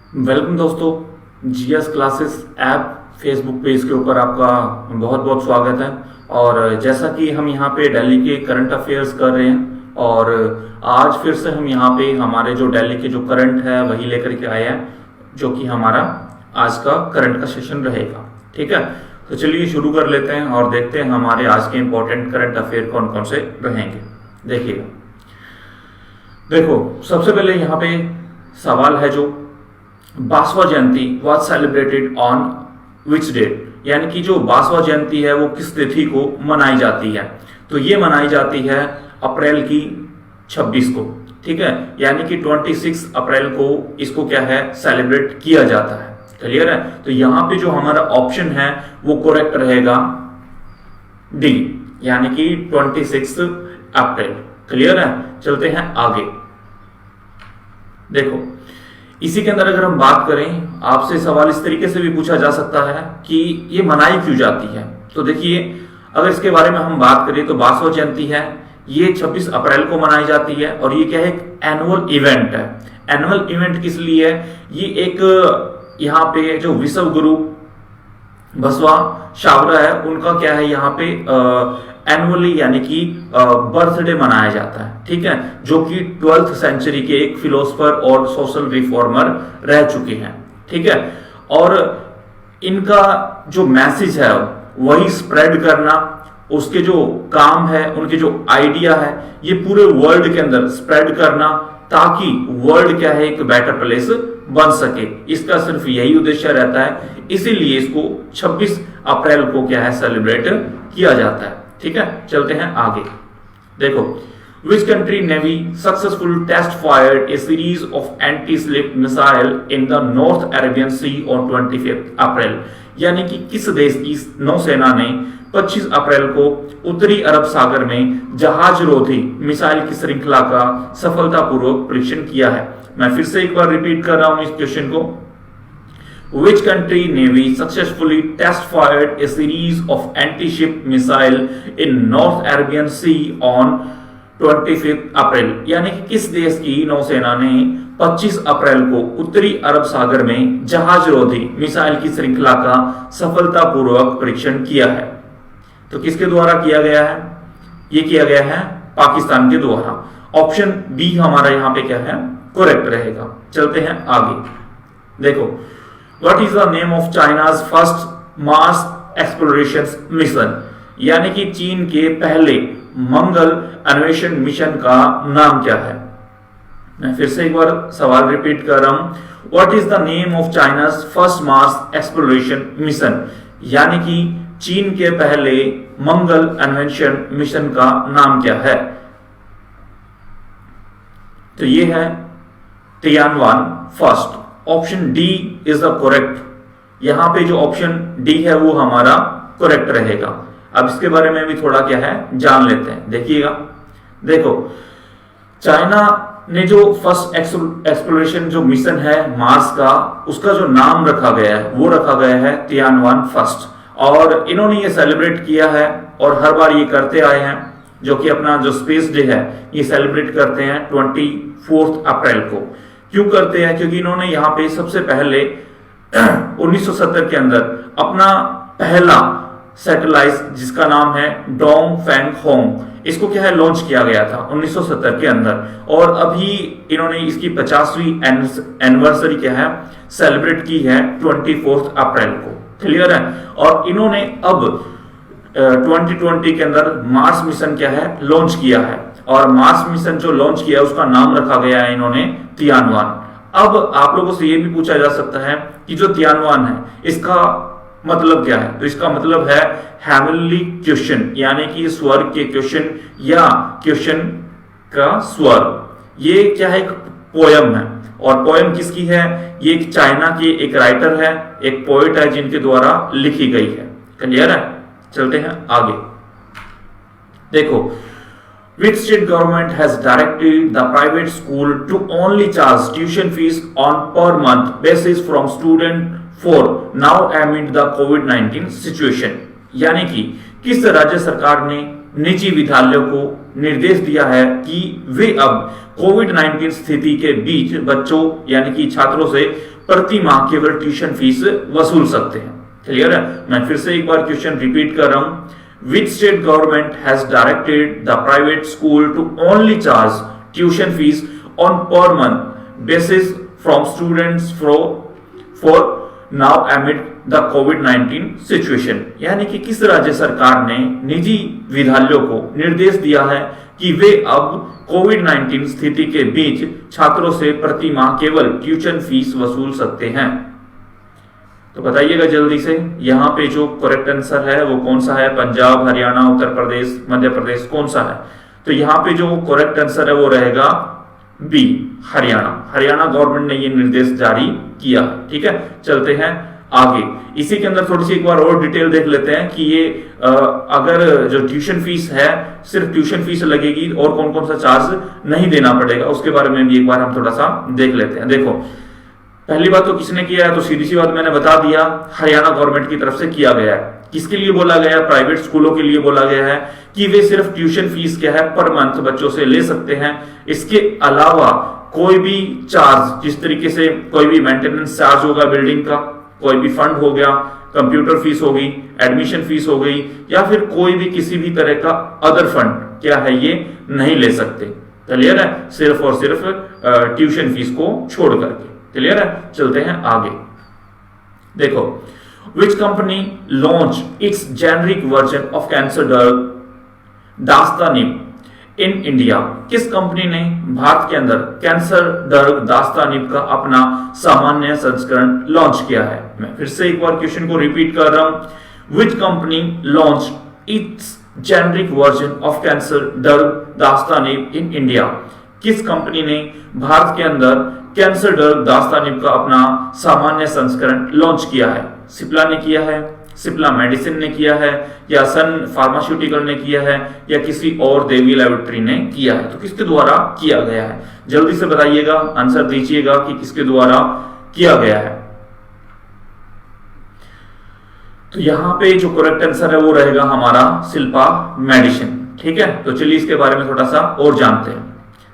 Welcome दोस्तों, GS classes app Facebook page के ऊपर आपका बहुत बहुत स्वागत है। और जैसा कि हम यहाँ पे दिल्ली के करंट अफेयर्स कर रहे हैं और आज फिर से हम यहाँ पे हमारे जो दिल्ली के जो करंट है वही लेकर के आए हैं, जो कि हमारा आज का करंट का सेशन रहेगा। ठीक है, तो चलिए शुरू कर लेते हैं और देखते हैं हमारे आज के इंपॉर्टेंट करंट अफेयर कौन कौन से रहेंगे। देखिएगा, देखो सबसे पहले यहाँ पे सवाल है जो Basava Jayanti was celebrated on which date, यानी कि जो बासवा जयंती है वो किस तिथि को मनाई जाती है। तो ये मनाई जाती है अप्रैल की 26 को। ठीक है, यानी कि 26 अप्रैल को इसको क्या है सेलिब्रेट किया जाता है। क्लियर है, तो यहां पे जो हमारा ऑप्शन है वो करेक्ट रहेगा डी, यानी कि 26 अप्रैल। क्लियर है, चलते हैं आगे। देखो इसी के अंदर अगर हम बात करें, आपसे सवाल इस तरीके से भी पूछा जा सकता है कि ये मनाई क्यों जाती है। तो देखिए, अगर इसके बारे में हम बात करें तो बासवा जयंती है ये 26 अप्रैल को मनाई जाती है और ये क्या है, एक एनुअल इवेंट है। एनुअल इवेंट किस लिए है, ये एक यहाँ पे जो विश्व गुरु बसवा शावरा है उनका क्या है यहाँ पे एनुअली यानी कि बर्थडे मनाया जाता है। ठीक है, जो कि 12th सेंचुरी के एक फिलोसफर और सोशल रिफॉर्मर रह चुके हैं। ठीक है, और इनका जो मैसेज है वही स्प्रेड करना, उसके जो काम है, उनके जो आइडिया है ये पूरे वर्ल्ड के अंदर स्प्रेड करना, ताकि वर्ल्ड क्या है एक बेटर प्लेस बन सके। इसका सिर्फ यही उद्देश्य रहता है, इसीलिए इसको 26 अप्रैल को क्या है सेलिब्रेट किया जाता है। ठीक है, चलते हैं आगे। देखो, which country navy successful test fired a series of anti ship missile in the north Arabian sea on 25 April, यानी कि किस देश की नौसेना ने 25 अप्रैल को उत्तरी अरब सागर में जहाज रोधी मिसाइल की श्रृंखला का सफलतापूर्वक परीक्षण किया है। मैं फिर से एक बार रिपीट कर रहा हूं इस क्वेश्चन को। Which country navy successfully test fired a series of anti-ship missile in North Arabian Sea on 25 April, यानी कि किस देश की नौसेना ने 25 अप्रैल को उत्तरी अरब सागर में जहाज रोधी मिसाइल की श्रृंखला का सफलतापूर्वक परीक्षण किया है। तो किसके द्वारा किया गया है, ये किया गया है पाकिस्तान के द्वारा। ऑप्शन बी हमारा यहां पे क्या है करेक्ट रहेगा। चलते हैं आगे। देखो, What is the name of China's first Mars exploration mission, यानी कि चीन के पहले मंगल अन्वेषण मिशन का नाम क्या है। मैं फिर से एक बार सवाल रिपीट कर रहा हूं। What is the name of China's first Mars exploration mission, यानी कि चीन के पहले मंगल अन्वेषण मिशन का नाम क्या है। तो ये है Tianwen first. Option D is the correct. यहां पे जो ऑप्शन डी है वो हमारा करेक्ट रहेगा। अब इसके बारे में भी थोड़ा क्या है जान लेते हैं। देखिएगा, देखो चाइना ने जो फर्स्ट एक्सप्लोरेशन जो मिशन है मार्स का, उसका जो नाम रखा गया है वो रखा गया है तियानवान फर्स्ट। और इन्होंने ये सेलिब्रेट किया है और हर बार ये करते आए हैं, जो कि अपना जो स्पेस डे है ये सेलिब्रेट करते हैं 24 अप्रैल को। क्यों करते हैं, क्योंकि इन्होंने यहाँ पे सबसे पहले 1970 के अंदर अपना पहला सैटेलाइट जिसका नाम है डोंग फेंग होंग, इसको क्या है लॉन्च किया गया था 1970 के अंदर। और अभी इन्होंने इसकी 50वीं एनिवर्सरी क्या है सेलिब्रेट की है 24 अप्रैल को। क्लियर है, और इन्होंने अब 2020 के अंदर मार्स मिशन क्या है लॉन्च किया है, और मार्स मिशन जो लॉन्च किया है उसका नाम रखा गया है इन्होंने तियानवान। अब आप लोगों से यह भी पूछा जा सकता है कि जो तियानवान है इसका मतलब क्या है। तो इसका मतलब है हेवनली क्वेश्चन, यानी कि स्वर्ग के क्वेश्चन या क्वेश्चन का स्वर। ये क्या है, एक पोयम है। और पोयम किसकी है, ये एक चाइना के एक राइटर है, एक पोएट है जिनके द्वारा लिखी गई है। क्लियर है, चलते हैं आगे। देखो, which state government has directed the private school to only charge tuition fees on per month basis from student for now amid the COVID-19 situation, यानी कि किस राज्य सरकार ने निजी विद्यालयों को निर्देश दिया है कि वे अब कोविड-19 स्थिति के बीच बच्चों यानी कि छात्रों से प्रति माह केवल ट्यूशन फीस वसूल सकते हैं। क्लियर है? मैं फिर से एक बार क्वेश्चन रिपीट कर रहा हूं। Which state government has directed the private school to only charge tuition fees on per month basis from students for now amid the कोविड-19 सिचुएशन। यानी कि किस राज्य सरकार ने निजी विद्यालयों को निर्देश दिया है कि वे अब कोविड-19 स्थिति के बीच छात्रों से प्रति माह केवल ट्यूशन फीस वसूल सकते हैं? तो बताइएगा जल्दी से, यहां पे जो करेक्ट आंसर है वो कौन सा है? पंजाब, हरियाणा, उत्तर प्रदेश, मध्य प्रदेश, कौन सा है? तो यहां पे जो करेक्ट आंसर है वो रहेगा बी, हरियाणा। हरियाणा गवर्नमेंट ने ये निर्देश जारी किया। ठीक है, चलते हैं आगे। इसी के अंदर थोड़ी सी एक बार और डिटेल देख लेते हैं कि ये अगर जो ट्यूशन फीस है सिर्फ ट्यूशन फीस लगेगी और कौन कौन सा चार्ज नहीं देना पड़ेगा, उसके बारे में भी एक बार हम थोड़ा सा देख लेते हैं। देखो, पहली बात तो किसने किया है? तो सीधी सी बात मैंने बता दिया, हरियाणा गवर्नमेंट की तरफ से किया गया है। किसके लिए बोला गया? प्राइवेट स्कूलों के लिए बोला गया है कि वे सिर्फ ट्यूशन फीस क्या है पर मंथ बच्चों से ले सकते हैं। इसके अलावा कोई भी चार्ज, जिस तरीके से कोई भी मेंटेनेंस चार्ज होगा बिल्डिंग का, कोई भी फंड हो गया, कंप्यूटर फीस हो गई, एडमिशन फीस हो गई, या फिर कोई भी किसी भी तरह का अदर फंड क्या है ये नहीं ले सकते। क्लियर है? सिर्फ और सिर्फ ट्यूशन फीस को छोड़ करके। क्लियर है? चलते हैं आगे। देखो, which company launch its generic version of cancer drug dasatinib in India? किस कंपनी ने भारत के अंदर कैंसर ड्रग दास्तानिब का अपना सामान्य संस्करण लॉन्च किया है? मैं फिर से एक बार क्वेश्चन को रिपीट कर रहा हूं। Which company launch its generic version of cancer drug dasatinib in India? किस कंपनी ने भारत के अंदर कैंसर ड्रग दास्तानिब का अपना सामान्य संस्करण लॉन्च किया है? सिप्ला ने किया है, सिप्ला मेडिसिन ने किया है, या सन फार्मास्यूटिकल ने किया है, या किसी और देवी लैबोरेटरी ने किया है? तो किसके द्वारा किया गया है? जल्दी से बताइएगा, आंसर दीजिएगा कि किसके द्वारा किया गया है। तो यहां पे जो करेक्ट आंसर है वो रहेगा हमारा शिल्पा मेडिसिन। ठीक है, तो चलिए इसके बारे में थोड़ा सा और जानते हैं।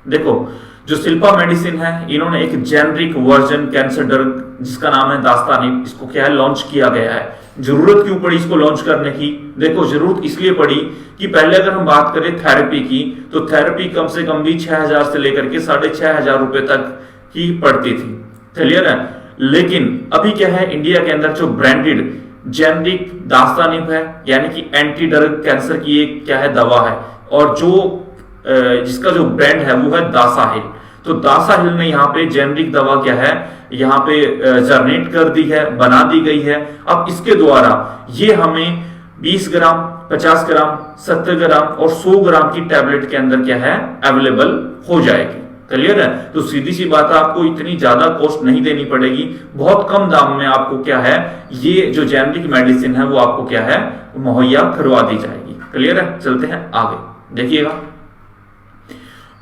देखो, जो शिल्पा मेडिसिन है, इन्होंने एक जेनरिक वर्जन कैंसर ड्रग जिसका नाम है दास्तानिब, इसको क्या है लॉन्च किया गया है। जरूरत क्यों पड़ी इसको लॉन्च करने की? देखो, जरूरत इसलिए पड़ी कि पहले अगर हम बात करें थेरेपी की, तो थेरेपी कम से कम भी 6,000 से लेकर के 6,500 रुपए तक ही पड़ती थी। क्लियर है? लेकिन अभी क्या है, इंडिया के अंदर जो ब्रांडेड जेनरिक दास्तानिब है, यानी कि एंटी ड्रग कैंसर की एक क्या है दवा है, और जो जिसका जो ब्रांड है वो है दासाहिल। तो दासाहिल ने यहाँ पे जेनरिक दवा क्या है यहाँ पे जनरेट कर दी है, बना दी गई है। अब इसके द्वारा ये हमें 20 ग्राम, 50 ग्राम, 70 ग्राम और 100 ग्राम की टैबलेट के अंदर क्या है अवेलेबल हो जाएगी। क्लियर है? तो सीधी सी बात है, आपको इतनी ज्यादा कॉस्ट नहीं देनी पड़ेगी, बहुत कम दाम में आपको क्या है ये जो जेनरिक मेडिसिन है वो आपको क्या है मुहैया करवा दी जाएगी। क्लियर है? चलते हैं आगे, देखिएगा।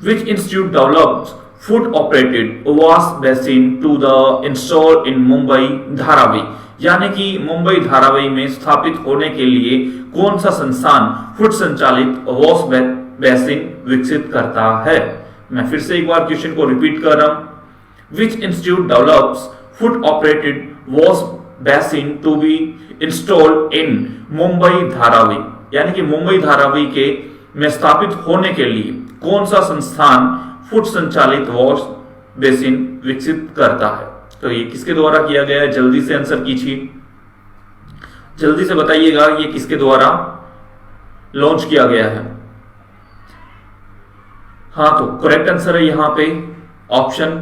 Which institute develops food operated wash basin to the install in Mumbai Dharavi? यानी कि मुंबई धारावी में स्थापित होने के लिए कौन सा संस्थान फुट संचालित वॉश बेसिन विकसित करता है? मैं फिर से एक बार क्वेश्चन को रिपीट कर रहा हूं। Which institute develops food operated wash basin to be installed in Mumbai Dharavi? यानी कि मुंबई धारावी के में स्थापित होने के लिए कौन सा संस्थान फुट संचालित वॉश बेसिन विकसित करता है? तो ये किसके द्वारा किया गया है? जल्दी से आंसर कीजिए, जल्दी से बताइएगा ये किसके द्वारा लॉन्च किया गया है। हाँ, तो करेक्ट आंसर है यहां पे option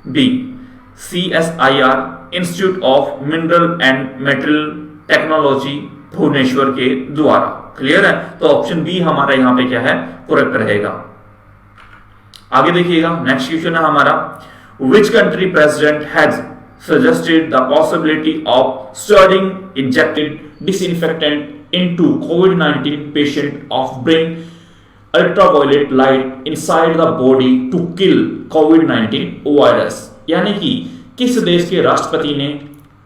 B, CSIR institute of mineral and metal technology Bhubaneswar के द्वारा। क्लियर है? तो ऑप्शन बी हमारा यहां पे क्या है करेक्ट रहेगा। आगे देखिएगा, नेक्स्ट क्वेश्चन है हमारा, which country president has suggested the possibility of studying injected disinfectant into covid patient of bring ultraviolet light inside the body to kill covid virus? यानी कि किस देश के राष्ट्रपति ने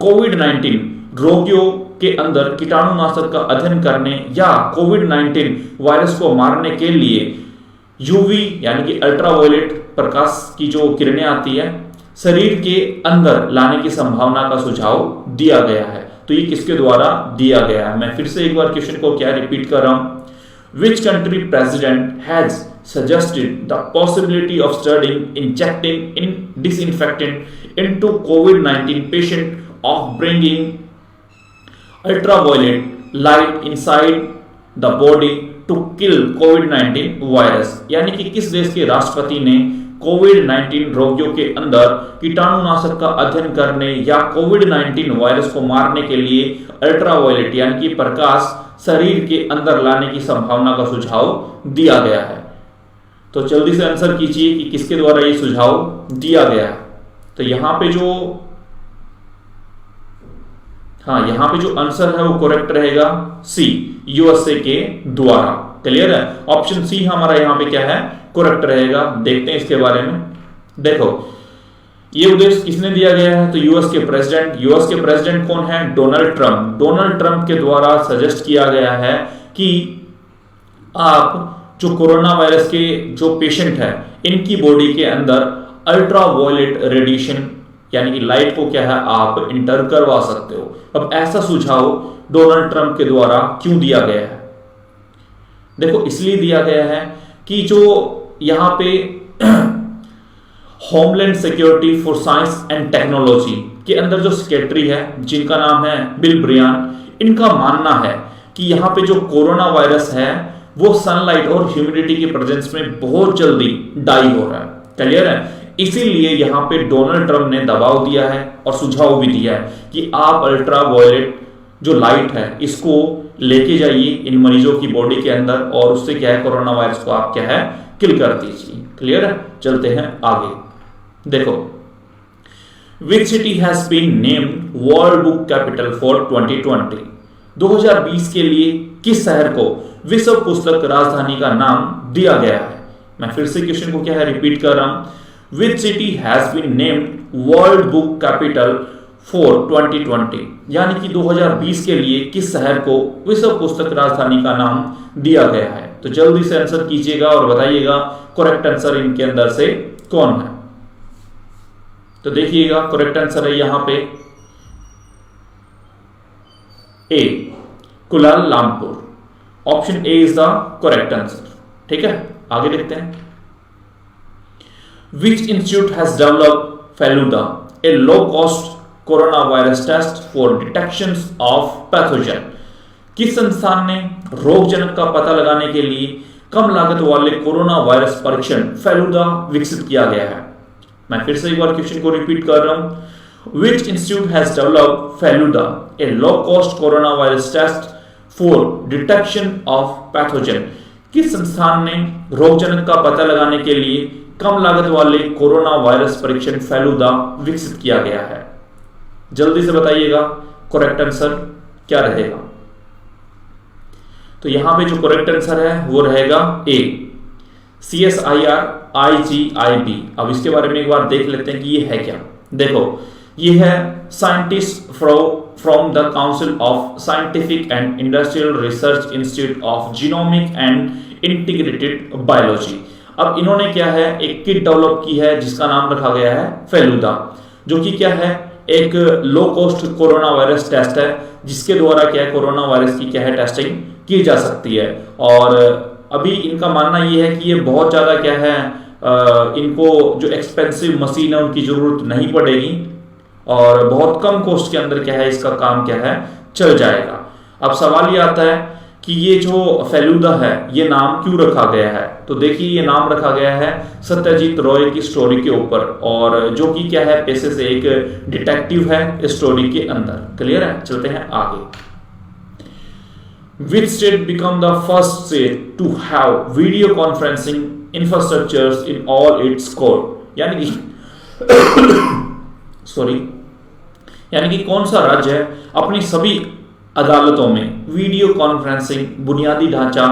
कोविड-19 रोगियों के अंदर कीटाणुनाशक का अध्ययन करने या कोविड-19 वायरस को मारने के लिए यूवी यानी कि अल्ट्रावायलेट प्रकाश की जो किरणें आती है शरीर के अंदर लाने की संभावना का सुझाव दिया गया है। तो ये किसके द्वारा दिया गया है? मैं फिर से एक बार क्वेश्चन को क्या रिपीट कर रहा हूं। Which country president has suggested the possibility of studying injecting in disinfectant into COVID-19 patient of bringing ultraviolet light inside the body to kill COVID-19 virus? यानी कि किस देश के राष्ट्रपति ने कोविड-19 रोगियों के अंदर कीटाणुनाशक का अध्ययन करने या कोविड-19 वायरस को मारने के लिए अल्ट्रावायलेट यानी कि प्रकाश शरीर के अंदर लाने की संभावना का सुझाव दिया गया है? तो जल्दी से आंसर कीजिए कि किसके द्वारा ये सुझाव दिया गया है। तो यहां पे जो आंसर है वो करेक्ट रहेगा सी, यूएसए के द्वारा। क्लियर है? ऑप्शन सी हमारा यहां पे क्या है, करेक्ट रहेगा। देखते हैं इसके बारे में। देखो ये उद्देश्य किसने दिया गया है? तो यूएस के प्रेसिडेंट कौन है? डोनाल्ड ट्रंप के द्वारा सजेस्ट किया गया है कि आप जो कोरोना वायरस के जो पेशेंट है इनकी बॉडी के अंदर अल्ट्रावायलेट रेडिएशन यानी कि लाइट को क्या है आप इंटर करवा सकते हो। अब ऐसा सुझाव डोनाल्ड ट्रंप के द्वारा क्यों दिया गया है? देखो इसलिए दिया गया है कि जो यहां पे homeland security for science and technology के अंदर जो सेक्रेटरी है जिनका नाम है बिल ब्रियान, इनका मानना है कि यहां पे जो कोरोना वायरस है वो सनलाइट और ह्यूमिडिटी के प्रेजेंस में बहुत जल्दी डाई हो रहा है। क्लियर है? इसीलिए यहां पे डोनाल्ड ट्रंप ने दबाव दिया है और सुझाव भी दिया है कि आप अल्ट्रावायलेट जो लाइट है इसको लेके जाइए इन मरीजों की बॉडी के अंदर और उससे क्या है कोरोना वायरस को आप क्या है किल कर दीजिए। क्लियर है? चलते हैं आगे। देखो which city has been named world book capital for 2020? 2020 के लिए किस शहर को विश्व पुस्तक राजधानी का नाम दिया गया है? मैं फिर से क्वेश्चन को क्या है रिपीट कर रहा हूं। Which city has been named world book capital for 2020? यानी कि 2020 के लिए किस शहर को विश्व पुस्तक राजधानी का नाम दिया गया है? तो जल्दी से आंसर कीजिएगा और बताइएगा करेक्ट आंसर इनके अंदर से कौन है। तो देखिएगा करेक्ट आंसर है यहां पे A, Kuala Lumpur. Option A is the correct answer. ठीक है, आगे देखते हैं। Which institute has developed Feluda, a low cost corona virus test for detection of pathogen? किस संस्थान ने रोगजनक का पता लगाने के लिए कम लागत वाले कोरोना वायरस परीक्षण फेलुदा विकसित किया गया है? मैं फिर से एक बार क्वेश्चन को रिपीट कर रहा हूं। Which institute has developed Feluda, a low cost corona virus test for detection of pathogen? किस संस्थान ने रोगजनक का पता लगाने के लिए कम लागत वाले कोरोना वायरस परीक्षण फेलुदा विकसित किया गया है? जल्दी से बताइएगा करेक्ट आंसर क्या रहेगा। तो यहां पे जो करेक्ट आंसर है वो रहेगा ए, CSIR-IGIB। अब इसके बारे में एक बार देख लेते हैं कि ये है क्या। देखो ये है scientist from the council of scientific and industrial research institute of genomic and integrated biology. अब इन्होंने क्या है एक किट डेवलप की है जिसका नाम रखा गया है फेलुदा, जो कि क्या है एक low cost corona virus test है जिसके द्वारा क्या है कोरोना वायरस की क्या है टेस्टिंग की जा सकती है। और अभी इनका मानना यह है कि ये बहुत ज्यादा क्या है इनको जो एक्सपेंसिव मशीन है उनकी जरूरत नहीं पड़ेगी और बहुत कम कॉस्ट के अंदर क्या है इसका काम क्या है चल जाएगा। अब सवाल ये आता है कि ये जो फेलुदा है ये नाम क्यों रखा गया है? तो देखिए ये नाम रखा गया है सत्यजीत रॉय की स्टोरी के ऊपर, और जो कि क्या है पेशे से एक डिटेक्टिव है स्टोरी के अंदर। क्लियर है? चलते हैं आगे। Which state become the first state to have video conferencing infrastructures in all its core? यानी कि कौन सा राज्य है अपनी सभी अदालतों में वीडियो कॉन्फ्रेंसिंग बुनियादी ढांचा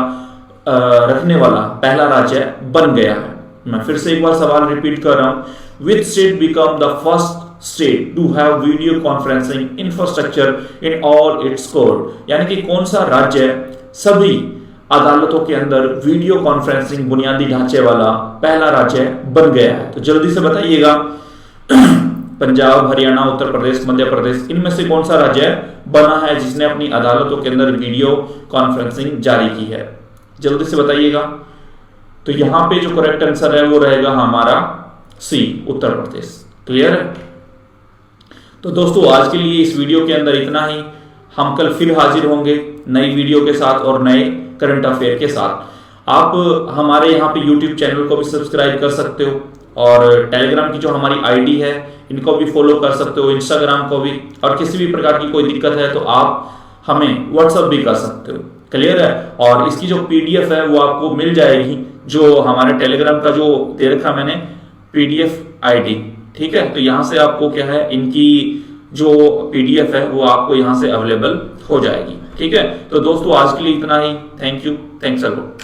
रखने वाला पहला राज्य बन गया है? मैं फिर से एक बार सवाल रिपीट कर रहा हूं। Which state become the first state do have video conferencing infrastructure in all its court, यानी कि कौन सा राज्य सभी अदालतों के अंदर वीडियो कॉन्फ्रेंसिंग बुनियादी ढांचे वाला पहला राज्य बन गया है? तो जल्दी से बताइएगा। पंजाब, हरियाणा, उत्तर प्रदेश, मध्य प्रदेश, इनमें से कौन सा राज्य बना है जिसने अपनी अदालतों के अंदर वीडियो कॉन्फ्रेंसिंग जारी की है? जल्दी से बताइएगा। तो यहां पे जो करेक्ट आंसर है वो रहेगा हमारा सी, उत्तर प्रदेश। क्लियर है? तो दोस्तों आज के लिए इस वीडियो के अंदर इतना ही। हम कल फिर हाजिर होंगे नई वीडियो के साथ और नए करंट अफेयर के साथ। आप हमारे यहाँ पे यूट्यूब चैनल को भी सब्सक्राइब कर सकते हो और टेलीग्राम की जो हमारी आईडी है इनको भी फॉलो कर सकते हो, इंस्टाग्राम को भी। और किसी भी प्रकार की कोई दिक्कत है तो आप हमें व्हाट्सएप भी कर सकते हो। क्लियर है? और इसकी जो पीडीएफ है वो आपको मिल जाएगी, जो हमारे टेलीग्राम का जो दे रखा मैंने पीडीएफ आईडी। ठीक है? तो यहां से आपको क्या है, इनकी जो पीडीएफ है वो आपको यहां से अवेलेबल हो जाएगी। ठीक है? तो दोस्तों आज के लिए इतना ही। Thank you, thanks a lot.